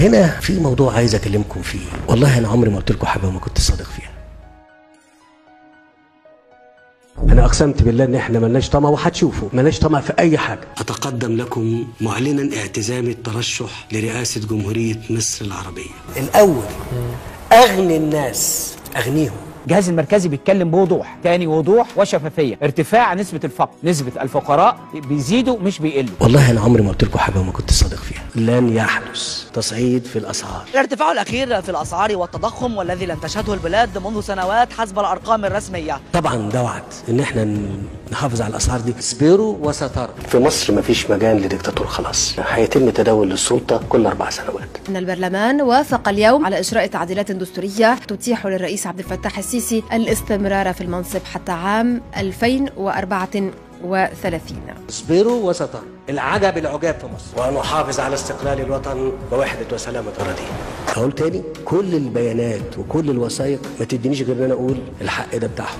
هنا في موضوع عايز اكلمكم فيه، والله انا عمري ما قلت لكم حاجه وما كنت صادق فيها. انا اقسمت بالله ان احنا ملناش طمع، وهتشوفوا ملناش طمع في اي حاجه. اتقدم لكم معلنا اعتزامي الترشح لرئاسه جمهوريه مصر العربيه. الاول اغني الناس اغنيهم. الجهاز المركزي بيتكلم بوضوح، تاني وضوح وشفافيه، ارتفاع نسبه الفقر، نسبه الفقراء بيزيدوا مش بيقلوا. والله انا عمري ما قلت لكم حاجه وما كنت صادق فيها. لن يحدث تصعيد في الاسعار. الارتفاع الاخير في الاسعار والتضخم والذي لم تشهده البلاد منذ سنوات حسب الارقام الرسميه. طبعا ده وعد ان احنا نحافظ على الاسعار دي. اصبروا وستروا. في مصر ما فيش مجال لديكتاتور، خلاص هيتم تداول للسلطه كل 4 سنوات. ان البرلمان وافق اليوم على اجراء تعديلات دستوريه تتيح للرئيس عبد الفتاح السيسي الاستمرار في المنصب حتى عام 2034. اصبروا وستروا. العجب العجاب في مصر، ونحافظ على استقلال الوطن ووحده وسلامه اراضيه. اقول تاني، كل البيانات وكل الوثائق ما تدينيش غير ان انا اقول الحق ده بتاعهم.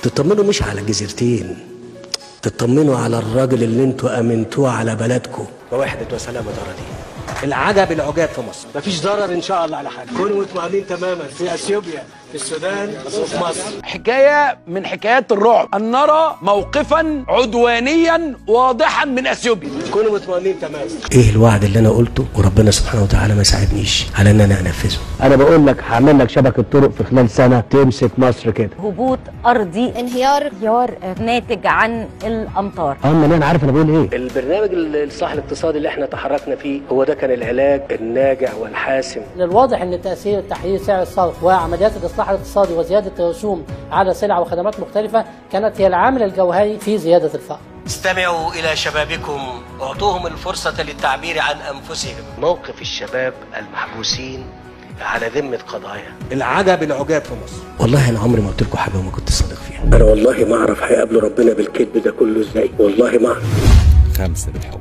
تطمنوا مش على جزيرتين، تطمنوا على الراجل اللي انتوا امنتوه على بلدكم ووحده وسلامه اراضيه. العجب العجاب في مصر، مفيش ضرر ان شاء الله على حاجه. كونوا مطمئنين تماما في اثيوبيا، في السودان وفي مصر. حكايه من حكايات الرعب ان نرى موقفا عدوانيا واضحا من اثيوبيا. كونوا مطمئنين تماما. ايه الوعد اللي انا قلته وربنا سبحانه وتعالى ما ساعدنيش على ان انا انفذه؟ انا بقول لك هعمل لك شبكه طرق في خلال سنه تمسك مصر كده. هبوط ارضي، انهيار ناتج عن الامطار. انا عارف انا بقول ايه. البرنامج الاصلاح الاقتصادي اللي احنا تحركنا فيه هو ده كان العلاج الناجع والحاسم. للواضح ان تاثير تحرير سعر الصرف وعمليات الاصلاح الاقتصادي وزياده الرسوم على سلع وخدمات مختلفه كانت هي العامل الجوهري في زياده الفقر. استمعوا إلى شبابكم، اعطوهم الفرصة للتعبير عن أنفسهم. موقف الشباب المحبوسين على ذمة قضايا. العجب العجاب في مصر. والله أنا عمري ما قلت لكم حاجة وما كنت صادق فيها. أنا والله ما أعرف هيقابلوا ربنا بالكذب ده كله إزاي، والله ما أعرف. 5 بالحب.